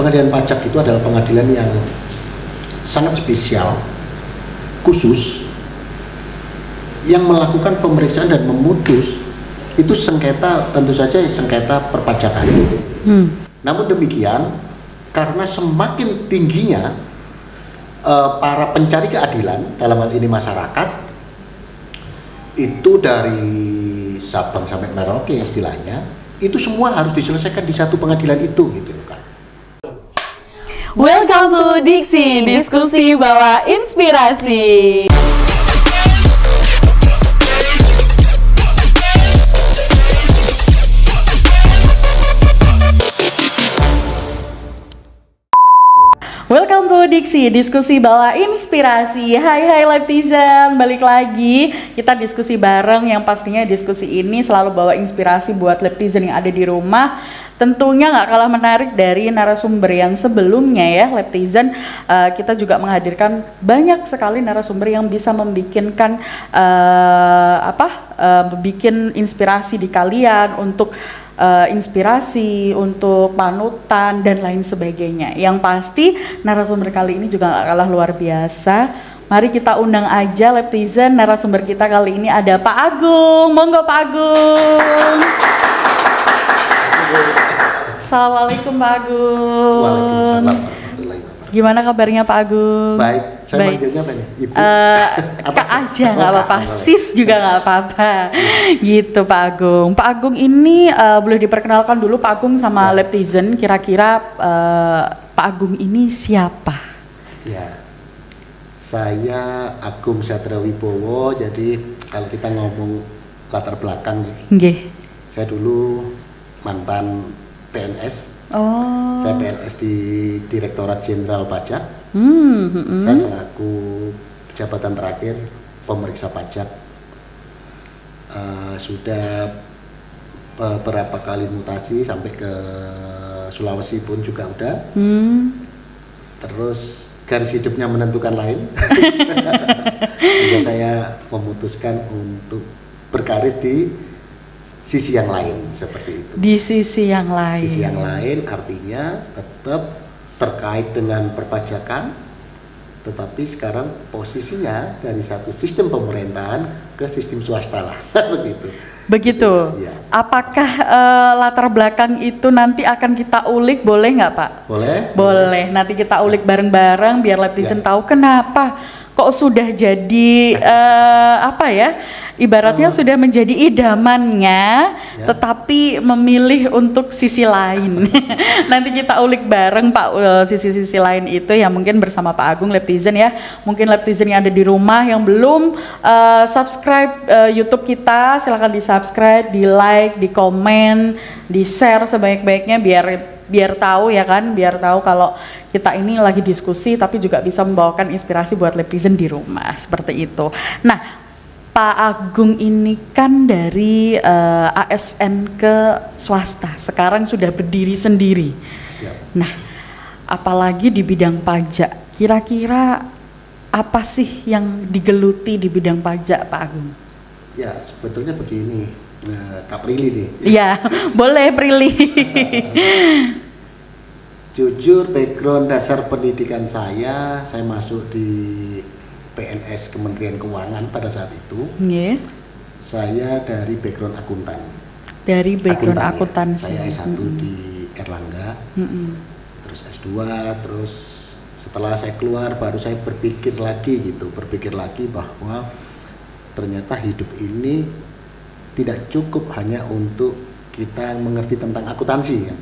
pengadilan pajak itu adalah pengadilan yang sangat spesial, khusus, yang melakukan pemeriksaan dan memutus itu sengketa, tentu saja sengketa perpajakan. Namun demikian, karena semakin tingginya para pencari keadilan, dalam hal ini masyarakat, itu dari Sabang sampai Merauke istilahnya, itu semua harus diselesaikan di satu pengadilan itu gitu loh Kak. Welcome to Diksi, diskusi bawa inspirasi. Welcome to Diksi, diskusi bawa inspirasi. Hai Leptizen, balik lagi. Kita diskusi bareng, yang pastinya diskusi ini selalu bawa inspirasi buat Leptizen yang ada di rumah. Tentunya nggak kalah menarik dari narasumber yang sebelumnya ya, Leptizen. Kita juga menghadirkan banyak sekali narasumber yang bisa membikin inspirasi di kalian untuk inspirasi, untuk panutan dan lain sebagainya. Yang pasti narasumber kali ini juga nggak kalah luar biasa. Mari kita undang aja Leptizen. Narasumber kita kali ini ada Pak Agung. Monggo Pak Agung. Assalamualaikum Pak Agung. Waalaikumsalam warahmatullahi wabarakatuh. Gimana kabarnya Pak Agung? Baik, saya manggilnya apa nih? Ibu? Kak aja nggak apa-apa, sis juga nggak apa-apa. Gitu Pak Agung. Pak Agung ini boleh diperkenalkan dulu Pak Agung sama Leptizen. Kira-kira Pak Agung ini siapa? Ya, saya Agung Satrawibowo. Jadi kalau kita ngomong latar belakang, saya dulu mantan PNS. Saya PNS di Direktorat Jenderal Pajak. Saya selaku jabatan terakhir pemeriksa pajak. Sudah beberapa kali mutasi sampai ke Sulawesi pun juga udah. Terus garis hidupnya menentukan lain. Sehingga saya memutuskan untuk berkarir di sisi yang lain, seperti itu. Di sisi yang lain. Sisi yang lain artinya tetap terkait dengan perpajakan, tetapi sekarang posisinya dari satu sistem pemerintahan ke sistem swasta lah, begitu. Begitu. Ya. Apakah latar belakang itu nanti akan kita ulik, boleh nggak Pak? Boleh. Boleh. Nanti kita ulik bareng-bareng biar Leptizen tahu kenapa kok sudah jadi ibaratnya sudah menjadi idamannya, tetapi memilih untuk sisi lain. Nanti kita ulik bareng Pak, sisi-sisi lain itu ya, mungkin bersama Pak Agung, Leptizen ya. Mungkin Leptizen yang ada di rumah yang belum subscribe YouTube kita, silahkan di subscribe, di like, di komen, di share sebaik-baiknya biar tahu ya kan, biar tahu kalau kita ini lagi diskusi tapi juga bisa membawakan inspirasi buat Leptizen di rumah, seperti itu. Nah, Pak Agung ini kan dari ASN ke swasta, sekarang sudah berdiri sendiri. Nah, apalagi di bidang pajak, kira-kira apa sih yang digeluti di bidang pajak Pak Agung? Ya, sebetulnya begini, Kak Prilly nih. Iya, boleh Prilly. Jujur background dasar pendidikan saya masuk di PNS Kementerian Keuangan pada saat itu. Saya dari background akuntan. Dari background akuntansi. Saya S1 di Erlangga, terus S2, terus setelah saya keluar baru saya berpikir lagi bahwa ternyata hidup ini tidak cukup hanya untuk kita mengerti tentang akuntansi kan.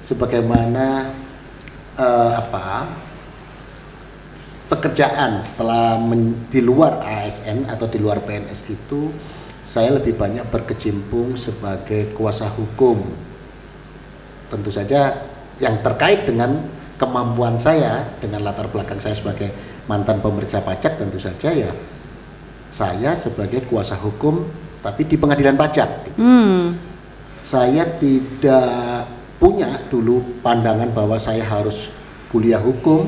Sebagaimana pekerjaan setelah di luar ASN atau di luar PNS itu, saya lebih banyak berkecimpung sebagai kuasa hukum. Tentu saja yang terkait dengan kemampuan saya, dengan latar belakang saya sebagai mantan pemeriksa pajak, tentu saja ya saya sebagai kuasa hukum tapi di pengadilan pajak gitu. Saya tidak punya dulu pandangan bahwa saya harus kuliah hukum.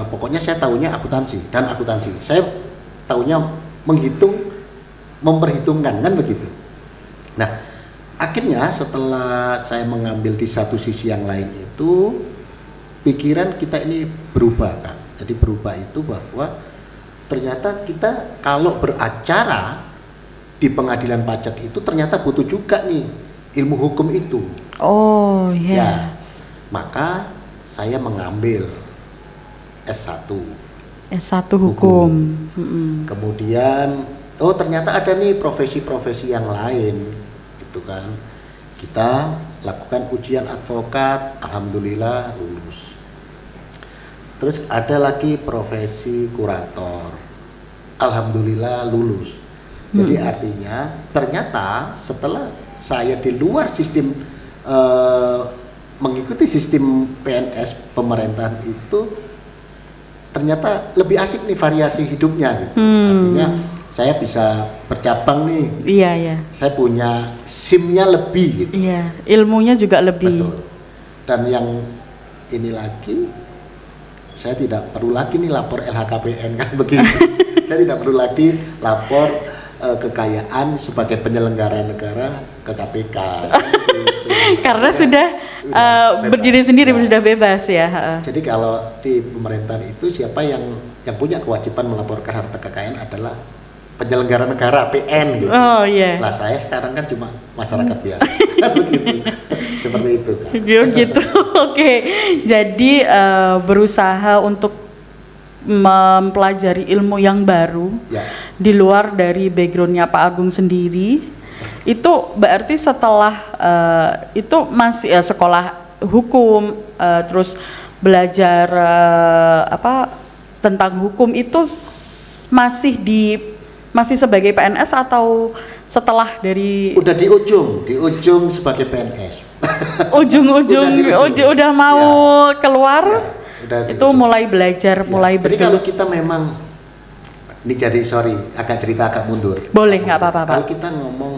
Pokoknya saya tahunya akuntansi. Saya tahunya menghitung, memperhitungkan kan begitu. Nah, akhirnya setelah saya mengambil di satu sisi yang lain itu, pikiran kita ini berubah, Kak. Jadi berubah itu bahwa ternyata kita kalau beracara di pengadilan pajak itu ternyata butuh juga nih ilmu hukum itu. Oh ya. Ya, maka saya mengambil S1. S1 hukum. Kemudian, oh ternyata ada nih profesi-profesi yang lain, gitu kan. Kita lakukan ujian advokat, alhamdulillah lulus. Terus ada lagi profesi kurator, alhamdulillah lulus. Jadi artinya ternyata setelah saya di luar sistem mengikuti sistem PNS pemerintahan itu, ternyata lebih asik nih variasi hidupnya gitu. Artinya saya bisa bercabang nih. Iya, iya. Saya punya SIM-nya lebih gitu. Iya, ilmunya juga lebih. Betul. Dan yang ini lagi, saya tidak perlu lagi nih lapor LHKPN kan begitu. Saya tidak perlu lagi lapor kekayaan sebagai penyelenggara negara ke KPK. Gitu. Karena sudah berdiri sendiri, sudah bebas ya. Jadi kalau di pemerintahan itu siapa yang punya kewajiban melaporkan harta kekayaan adalah penyelenggara negara PN gitu. Oh iya. Lah saya sekarang kan cuma masyarakat biasa. Begitu. Seperti itu kan. Gitu. Oke. Jadi berusaha untuk mempelajari ilmu yang baru Ya. di luar dari backgroundnya Pak Agung sendiri. Itu berarti setelah itu masih sekolah hukum, terus belajar tentang hukum itu masih sebagai PNS atau setelah dari Udah di ujung sebagai PNS. ujung-ujung udah mau keluar Udah di itu ujung. mulai belajar, mulai Jadi kalau kita memang ini jadi agak cerita agak mundur. Boleh, nggak apa-apa, Pak. Kalau kita ngomong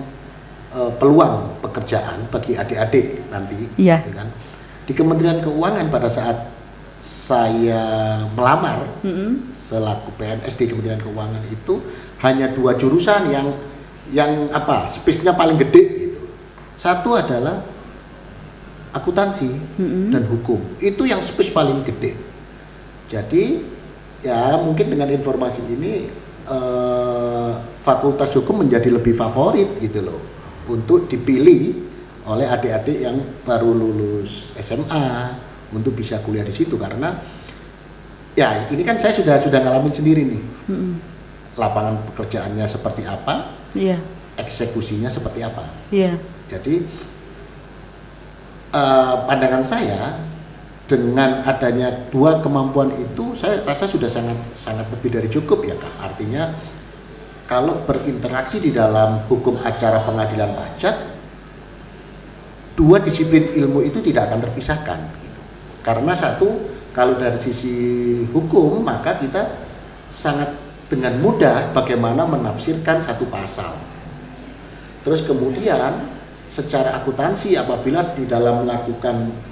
peluang pekerjaan bagi adik-adik nanti, Iya. gitu kan, di Kementerian Keuangan pada saat saya melamar selaku PNS di Kementerian Keuangan itu hanya 2 jurusan yang space-nya paling gede gitu. Satu adalah akuntansi dan hukum. Itu yang space paling gede. Jadi ya mungkin dengan informasi ini fakultas hukum menjadi lebih favorit gitu loh untuk dipilih oleh adik-adik yang baru lulus SMA untuk bisa kuliah di situ, karena ya ini kan saya sudah ngalamin sendiri nih. Lapangan pekerjaannya seperti apa, Iya. eksekusinya seperti apa. Iya. Jadi pandangan saya dengan adanya 2 kemampuan itu saya rasa sudah sangat lebih dari cukup ya Kak. Artinya kalau berinteraksi di dalam hukum acara pengadilan pajak, 2 disiplin ilmu itu tidak akan terpisahkan gitu. Karena satu, kalau dari sisi hukum maka kita sangat dengan mudah bagaimana menafsirkan satu pasal. Terus kemudian secara akuntansi apabila di dalam melakukan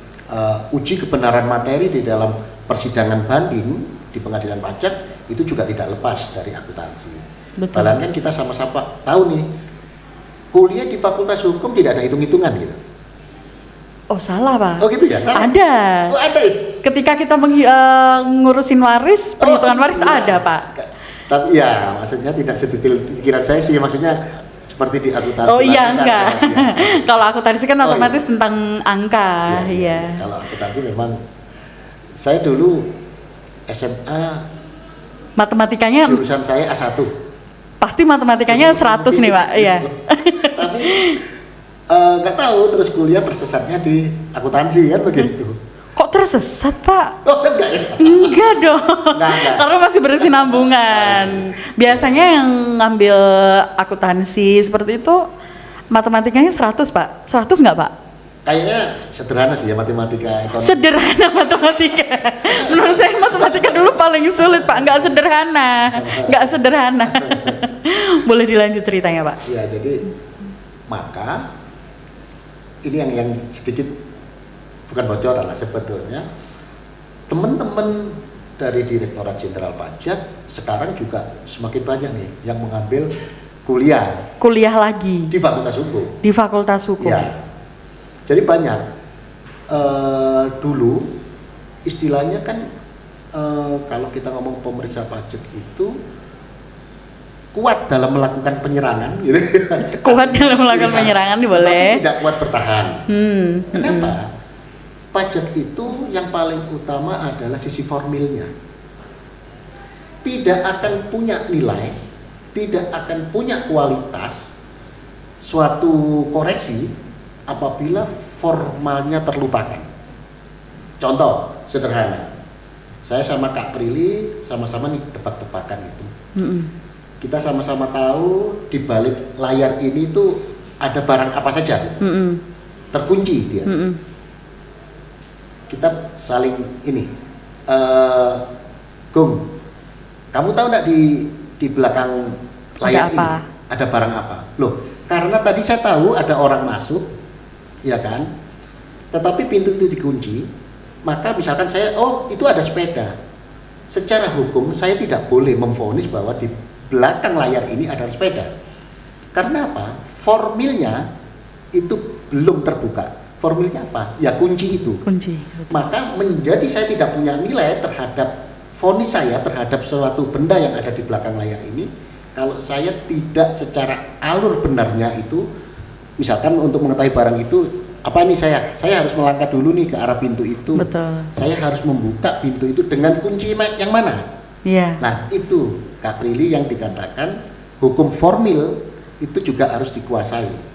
uji kebenaran materi di dalam persidangan banding di pengadilan pajak itu juga tidak lepas dari akuntansi. Bahkan kan kita sama-sama tahu nih, kuliah di Fakultas Hukum tidak ada hitung-hitungan gitu. Oh salah Pak. Oh gitu ya? Salah? Ada. Oh ada ya? Ketika kita ngurusin waris, perhitungan waris ada Pak. Tapi ya maksudnya tidak sedetail pikiran saya sih, maksudnya seperti di akuntansi. Oh iya enggak. Kalau akuntansi kan otomatis tentang angka, iya. Kalau akuntansi memang saya dulu SMA matematikanya jurusan saya A1. Pasti matematikanya 100 nih, Pak. Iya. Tapi nggak tahu terus kuliah tersesatnya di akuntansi kan begitu. Kok tersesat, Pak? Oh enggak ya? Enggak dong. Enggak. Karena masih berkesinambungan. Biasanya yang ngambil akuntansi seperti itu matematikanya 100, Pak. 100 enggak, Pak? Kayaknya sederhana sih ya matematika ekonomi. Sederhana matematika. Menurut saya matematika dulu paling sulit, Pak. Enggak sederhana. Enggak sederhana. Boleh dilanjut ceritanya, Pak? Ya, jadi maka ini yang sedikit bukan bocoran lah sebetulnya, teman-teman dari Direktorat Jenderal Pajak sekarang juga semakin banyak nih yang mengambil kuliah lagi di Fakultas Hukum. di Fakultas Hukum. Ya. Jadi banyak dulu istilahnya kan kalau kita ngomong pemeriksa pajak itu kuat dalam melakukan penyerangan gitu. Kuat dalam melakukan penyerangan boleh. Tapi tidak kuat bertahan. Kenapa? Pajak itu yang paling utama adalah sisi formilnya. Tidak akan punya nilai, tidak akan punya kualitas suatu koreksi apabila formalnya terlupakan. Contoh sederhana, saya sama Kak Prilly sama-sama nih tebak-tebakan itu. Kita sama-sama tahu di balik layar ini tuh ada barang apa saja gitu. Terkunci dia. Kita saling ini, Gung, kamu tahu nggak di belakang layar ini ada barang apa? Loh, karena tadi saya tahu ada orang masuk, ya kan? Tetapi pintu itu dikunci, maka misalkan saya, oh itu ada sepeda. Secara hukum saya tidak boleh memvonis bahwa di belakang layar ini ada sepeda. Karena apa? Formilnya itu belum terbuka. Formilnya apa? Ya kunci itu. Kunci. Maka menjadi saya tidak punya nilai terhadap vonis saya terhadap suatu benda yang ada di belakang layar ini kalau saya tidak secara alur benarnya itu, misalkan untuk mengetahui barang itu apa nih saya harus melangkah dulu nih ke arah pintu itu. Betul. Saya harus membuka pintu itu dengan kunci yang mana? Iya. Nah itu Kak Prilly yang dikatakan hukum formil itu juga harus dikuasai.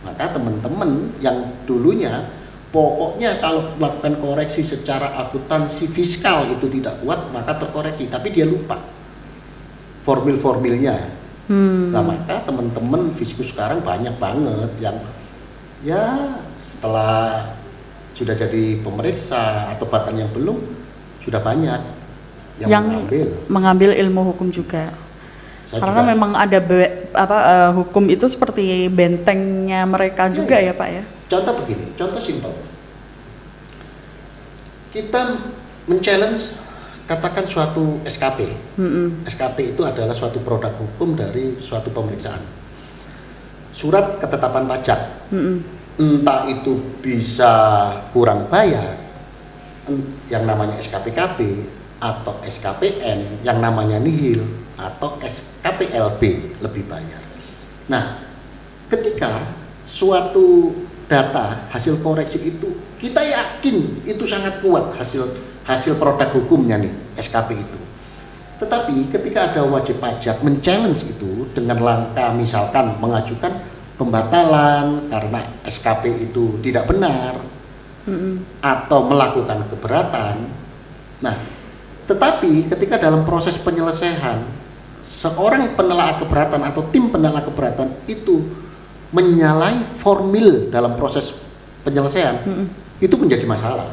Maka teman-teman yang dulunya pokoknya kalau melakukan koreksi secara akuntansi fiskal itu tidak kuat, maka terkoreksi, tapi dia lupa formil-formilnya. Nah maka teman-teman fiskus sekarang banyak banget yang ya setelah sudah jadi pemeriksa atau bahkan yang belum sudah banyak yang mengambil ilmu hukum juga. Karena juga, memang ada hukum itu seperti bentengnya mereka juga ya Pak ya. Contoh begini, contoh simpel. Kita men-challenge katakan suatu SKP. SKP itu adalah suatu produk hukum dari suatu pemeriksaan. Surat ketetapan pajak. Entah itu bisa kurang bayar yang namanya SKPKB atau SKPN yang namanya nihil atau SKPLB lebih bayar. Nah, ketika suatu data hasil koreksi itu kita yakin itu sangat kuat hasil produk hukumnya nih SKP itu. Tetapi ketika ada wajib pajak men-challenge itu dengan langkah misalkan mengajukan pembatalan karena SKP itu tidak benar atau melakukan keberatan. Nah, tetapi ketika dalam proses penyelesaian seorang penelaah keberatan atau tim penelaah keberatan itu menyalahi formil dalam proses penyelesaian, itu menjadi masalah.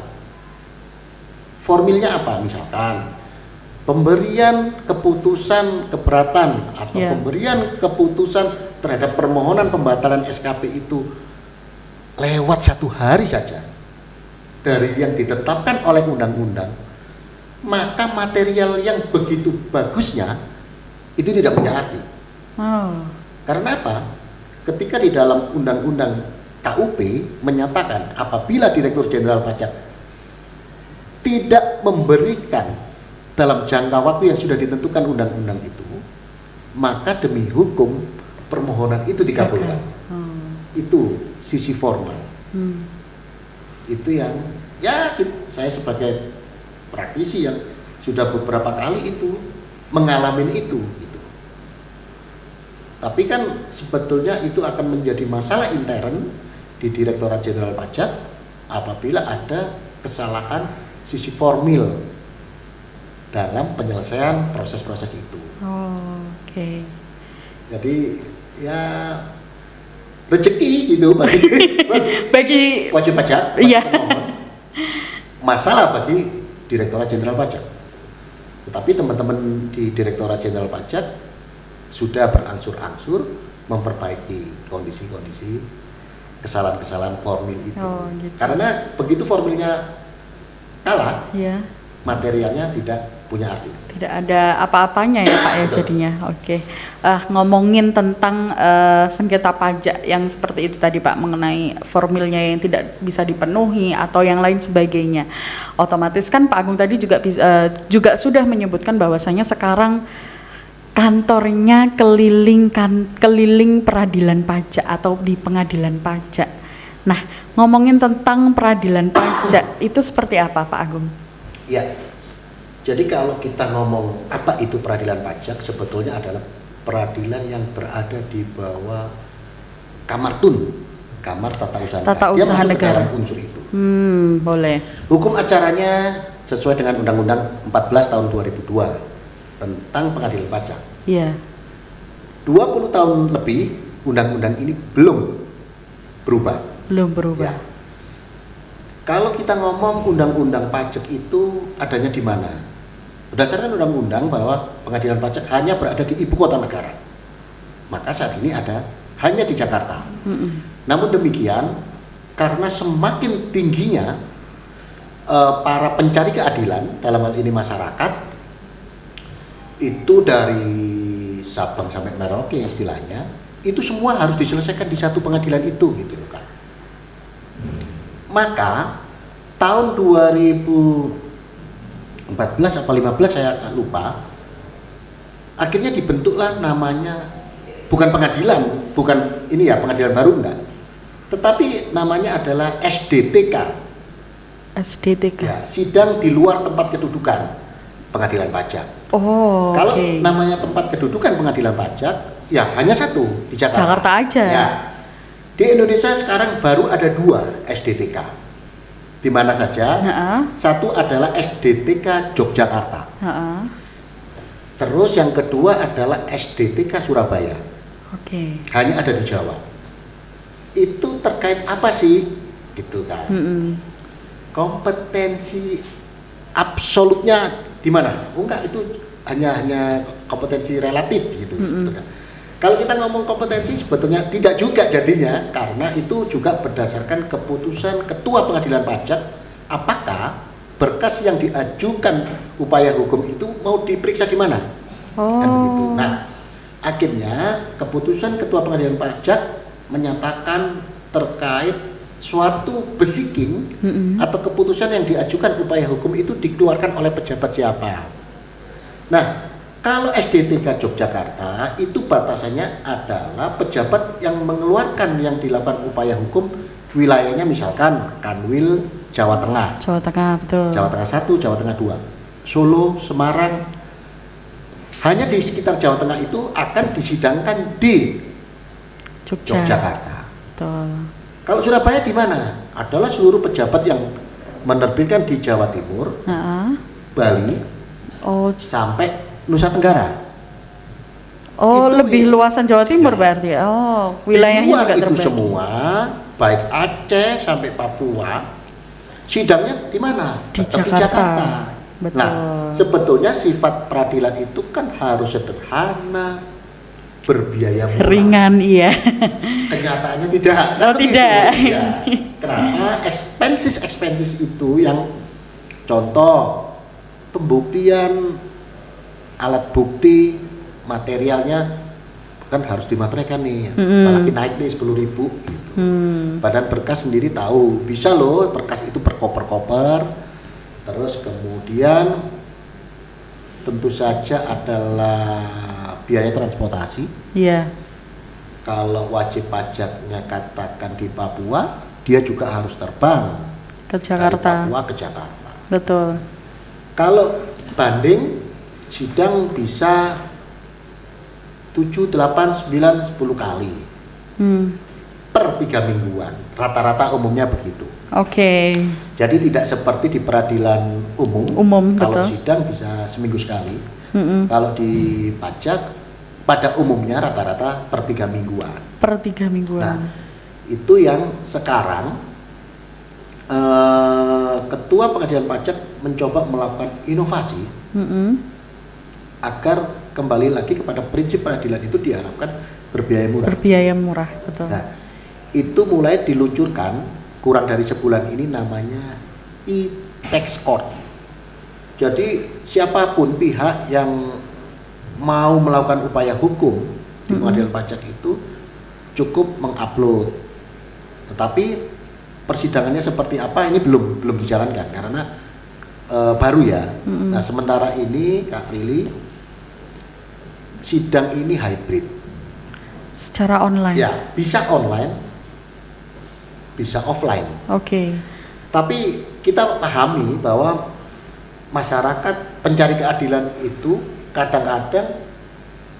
Formilnya apa? Misalkan pemberian keputusan keberatan atau pemberian keputusan terhadap permohonan pembatalan SKP itu lewat 1 hari saja dari yang ditetapkan oleh undang-undang, maka material yang begitu bagusnya itu tidak punya arti. Karena apa? Ketika di dalam undang-undang KUP menyatakan apabila Direktur Jenderal Pajak tidak memberikan dalam jangka waktu yang sudah ditentukan undang-undang itu, maka demi hukum permohonan itu dikabulkan. Itu sisi formal. Itu yang ya saya sebagai praktisi yang sudah beberapa kali itu mengalami itu gitu. Tapi kan sebetulnya itu akan menjadi masalah intern di Direktorat Jenderal Pajak apabila ada kesalahan sisi formil dalam penyelesaian proses-proses itu. Oke. Jadi ya rezeki gitu bagi wajib pajak, iya. Masalah bagi Direktorat Jenderal Pajak. Tetapi teman-teman di Direktorat Jenderal Pajak sudah berangsur-angsur memperbaiki kondisi-kondisi kesalahan-kesalahan formil itu. Gitu. Karena begitu formilnya kalah, materialnya tidak punya arti. Tidak ada apa-apanya ya Pak ya jadinya. Oke. Ngomongin tentang sengketa pajak yang seperti itu tadi Pak, mengenai formilnya yang tidak bisa dipenuhi atau yang lain sebagainya. Otomatis kan Pak Agung tadi juga sudah menyebutkan bahwasanya sekarang kantornya keliling peradilan pajak atau di pengadilan pajak. Nah, ngomongin tentang peradilan pajak itu seperti apa Pak Agung? Ya. Jadi kalau kita ngomong apa itu peradilan pajak, sebetulnya adalah peradilan yang berada di bawah Kamar TUN, Kamar Tata Usaha Negara. Dia masuk ke dalam unsur itu. Boleh. Hukum acaranya sesuai dengan Undang-Undang 14 tahun 2002 tentang pengadilan pajak. Iya. 20 tahun lebih undang-undang ini belum berubah. Belum berubah. Ya. Kalau kita ngomong undang-undang pajak itu adanya di mana? Berdasarkan undang-undang bahwa pengadilan pajak hanya berada di ibu kota negara. Maka saat ini ada hanya di Jakarta. Namun demikian, karena semakin tingginya para pencari keadilan, dalam hal ini masyarakat, itu dari Sabang sampai Merauke istilahnya, itu semua harus diselesaikan di satu pengadilan itu, gitu loh Kak. Maka tahun 2014 atau 15 saya lupa, akhirnya dibentuklah namanya, bukan pengadilan, bukan ini ya pengadilan baru enggak, tetapi namanya adalah SDTK. SDTK. Ya, sidang di luar tempat kedudukan pengadilan pajak. Oh. Kalau namanya tempat kedudukan pengadilan pajak, ya hanya satu di Jakarta. Jakarta aja. Ya. Di Indonesia sekarang baru ada 2 SDTK. Di mana saja? Satu adalah SDTK Yogyakarta. Terus yang kedua adalah SDTK Surabaya. Oke. Hanya ada di Jawa. Itu terkait apa sih? Gitu kan. Kompetensi absolutnya di mana? Oh enggak, itu hanya kompetensi relatif gitu. Kalau kita ngomong kompetensi sebetulnya tidak juga jadinya, karena itu juga berdasarkan keputusan Ketua Pengadilan Pajak apakah berkas yang diajukan upaya hukum itu mau diperiksa di mana. Kan begitu. Nah, akhirnya keputusan Ketua Pengadilan Pajak menyatakan terkait suatu besiking atau keputusan yang diajukan upaya hukum itu dikeluarkan oleh pejabat siapa. Nah, kalau SDTK Yogyakarta itu batasannya adalah pejabat yang mengeluarkan yang dilakukan upaya hukum wilayahnya, misalkan Kanwil Jawa Tengah. Jawa Tengah, betul. Jawa Tengah 1, Jawa Tengah 2. Solo, Semarang. Hanya di sekitar Jawa Tengah itu akan disidangkan di Yogyakarta. Betul. Kalau Surabaya di mana? Adalah seluruh pejabat yang menerbitkan di Jawa Timur, Bali, sampai Nusa Tenggara. Oh, itu lebih luasan Jawa Timur berarti. Oh, wilayahnya juga terbagi. Itu semua, baik Aceh sampai Papua, sidangnya di mana? Di Jakarta. Betul. Nah, sebetulnya sifat peradilan itu kan harus sederhana, berbiaya murah. Ringan, iya. Kenyataannya tidak. Oh, tidak. Ya. Kenapa? Expenses itu yang contoh pembuktian, alat bukti, materialnya kan harus dimateraikan nih, apalagi naik nih 10.000 gitu. Badan berkas sendiri tahu, bisa loh berkas itu per koper-koper. Terus kemudian tentu saja adalah biaya transportasi. Iya. Kalau wajib pajaknya katakan di Papua, dia juga harus terbang ke Jakarta. Dari Papua ke Jakarta. Betul. Kalau banding sidang bisa 7, 8, 9, 10 kali per 3 mingguan. Rata-rata umumnya begitu. Oke. Jadi tidak seperti di peradilan umum kalau betul. Sidang bisa seminggu sekali. Kalau di pajak pada umumnya rata-rata per 3 mingguan. Per 3 mingguan. Nah, itu yang sekarang Ketua Pengadilan Pajak mencoba melakukan inovasi agar kembali lagi kepada prinsip peradilan itu diharapkan berbiaya murah. Berbiaya murah, betul. Nah, itu mulai diluncurkan kurang dari sebulan ini namanya e-tax court. Jadi siapapun pihak yang mau melakukan upaya hukum di pengadilan pajak itu cukup mengupload. Tetapi persidangannya seperti apa ini belum dijalankan karena baru ya. Nah, sementara ini Kak Prilly, sidang ini hybrid. Secara online. Ya, bisa online, bisa offline. Oke. Tapi kita pahami bahwa masyarakat pencari keadilan itu kadang-kadang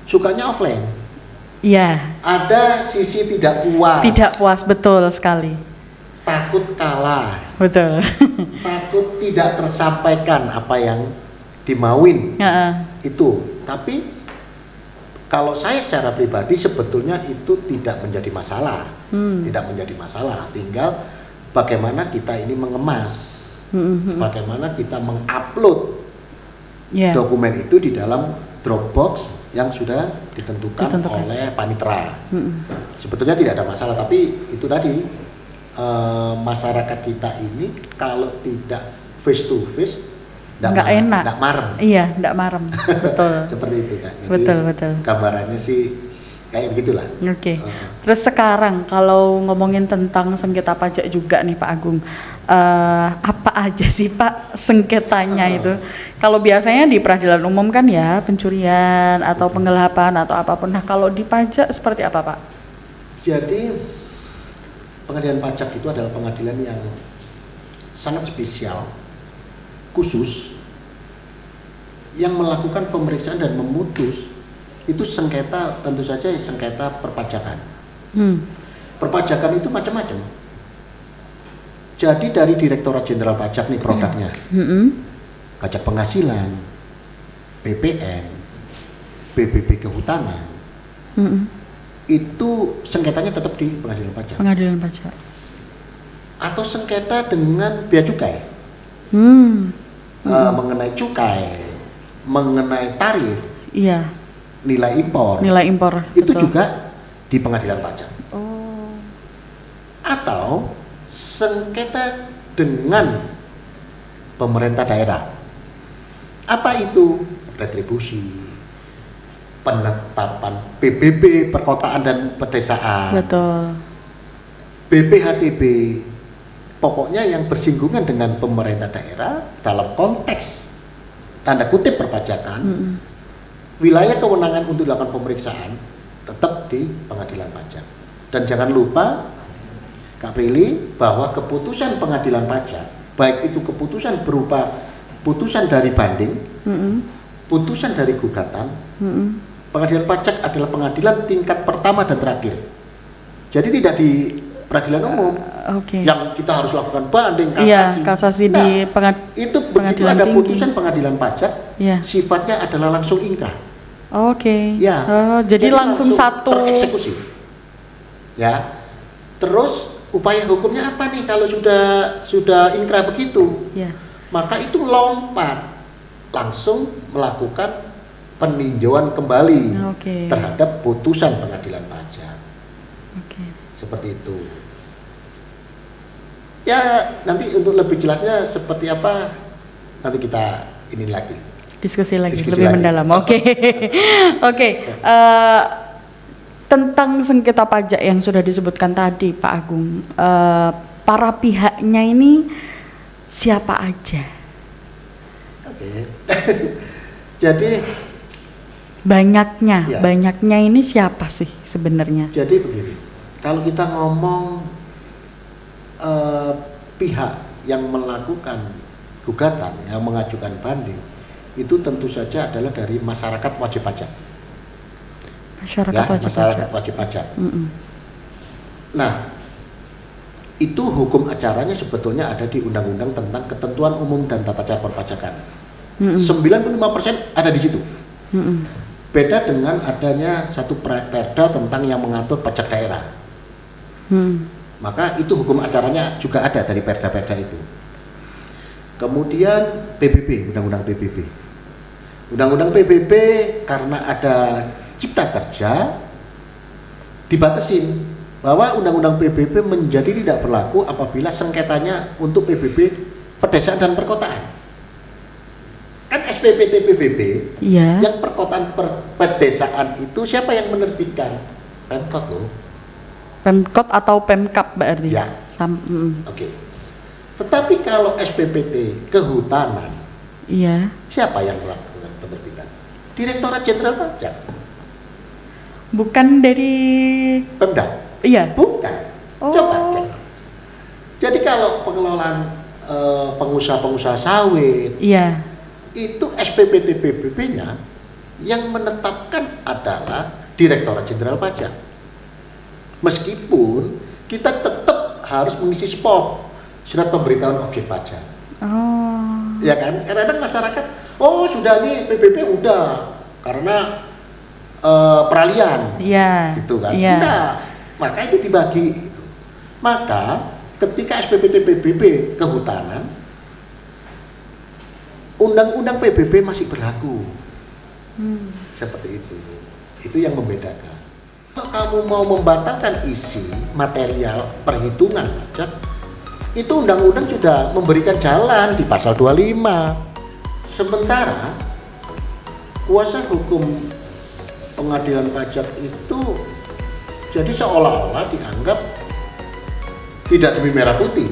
sukanya offline. Iya. Ada sisi tidak puas. Tidak puas, betul sekali. Takut kalah. Betul. Takut tidak tersampaikan apa yang dimauin. Itu. Tapi kalau saya secara pribadi sebetulnya itu tidak menjadi masalah. Tidak menjadi masalah. Tinggal bagaimana kita ini mengemas. Bagaimana kita mengupload dokumen itu di dalam Dropbox yang sudah ditentukan oleh panitera. Sebetulnya tidak ada masalah, tapi itu tadi masyarakat kita ini kalau tidak face to face nggak enak, nggak marem. Iya, nggak marem. Betul. Seperti itu Kak. Jadi, betul. Gambarannya sih kayak begitulah. Oke. Terus sekarang kalau ngomongin tentang sengketa pajak juga nih Pak Agung, apa aja sih Pak sengketanya itu? Kalau biasanya di peradilan umum kan ya pencurian atau penggelapan atau apapun. Nah kalau di pajak seperti apa Pak? Jadi pengadilan pajak itu adalah pengadilan yang sangat spesial, khusus, yang melakukan pemeriksaan dan memutus itu sengketa, tentu saja sengketa perpajakan. Perpajakan itu macam-macam. Jadi dari Direktorat Jenderal Pajak nih produknya, pajak penghasilan, PPN, PBB kehutanan, itu sengketanya tetap di pengadilan pajak. Pengadilan pajak. Atau sengketa dengan bea cukai, mengenai cukai, mengenai tarif, nilai impor, itu betul. Juga di pengadilan pajak. Atau sengketa dengan pemerintah daerah. Apa itu? Retribusi, penetapan PBB perkotaan dan pedesaan, betul. BPHTB, pokoknya yang bersinggungan dengan pemerintah daerah dalam konteks tanda kutip perpajakan, wilayah kewenangan untuk dilakukan pemeriksaan tetap di pengadilan pajak. Dan jangan lupa Kak Prilly, bahwa keputusan pengadilan pajak, baik itu keputusan berupa putusan dari banding, putusan dari gugatan, pengadilan pajak adalah pengadilan tingkat pertama dan terakhir. Jadi tidak di peradilan umum yang kita harus lakukan banding, kasasi. Di itu begitu ada putusan pengadilan pajak, sifatnya adalah langsung ingkrah. Jadi langsung satu tereksekusi. Ya. Terus upaya hukumnya apa nih kalau sudah ingkrah begitu? Maka itu lompat langsung melakukan peninjauan kembali terhadap putusan pengadilan pajak. Seperti itu. Ya, nanti untuk lebih jelasnya seperti apa nanti kita ini lagi. Diskusi lagi lebih mendalam. Tentang sengketa pajak yang sudah disebutkan tadi Pak Agung, para pihaknya ini siapa aja? Jadi banyaknya ini siapa sih sebenarnya? Jadi begini, kalau kita ngomong pihak yang melakukan gugatan, yang mengajukan banding, itu tentu saja adalah dari masyarakat wajib pajak. Masyarakat wajib pajak. Nah, itu hukum acaranya sebetulnya ada di Undang-Undang tentang Ketentuan Umum dan Tata Cara Perpajakan. 95% ada di situ. Beda dengan adanya satu perda tentang yang mengatur pajak daerah. Maka itu hukum acaranya juga ada dari perda-perda itu. Kemudian PBB, Undang-Undang PBB. Undang-Undang PBB karena ada Cipta Kerja dibatasin bahwa Undang-Undang PBB menjadi tidak berlaku apabila sengketanya untuk PBB pedesaan dan perkotaan. SPPT PBB Iya. yang perkotaan pedesaan itu siapa yang menerbitkan? Pemkot loh. Pemkot atau Pemkap berarti? Ya. Oke. Tetapi kalau SPPT kehutanan, Iya. siapa yang melakukan penerbitan? Direktorat Jenderal Pajak. Bukan dari Pemda. Iya. Bukan. Oh. Coba cek. Jadi kalau pengelolaan pengusaha-pengusaha sawit Iya. itu SPPT PBB-nya yang menetapkan adalah Direktorat Jenderal Pajak. Meskipun kita tetap harus mengisi SPOP, surat pemberitahuan objek pajak. Oh. Ya kan? Kadang-kadang masyarakat, oh sudah nih PBB udah karena peralihan. Iya. Gitu kan? Iya. Enggak. Maka itu dibagi gitu. Maka ketika SPPT PBB kehutanan, undang-undang PBB masih berlaku. Seperti itu. Itu yang membedakan. Kalau kamu mau membatalkan isi material perhitungan pajak, itu undang-undang sudah memberikan jalan di pasal 25. Sementara kuasa hukum pengadilan pajak itu jadi seolah-olah dianggap tidak demi merah putih.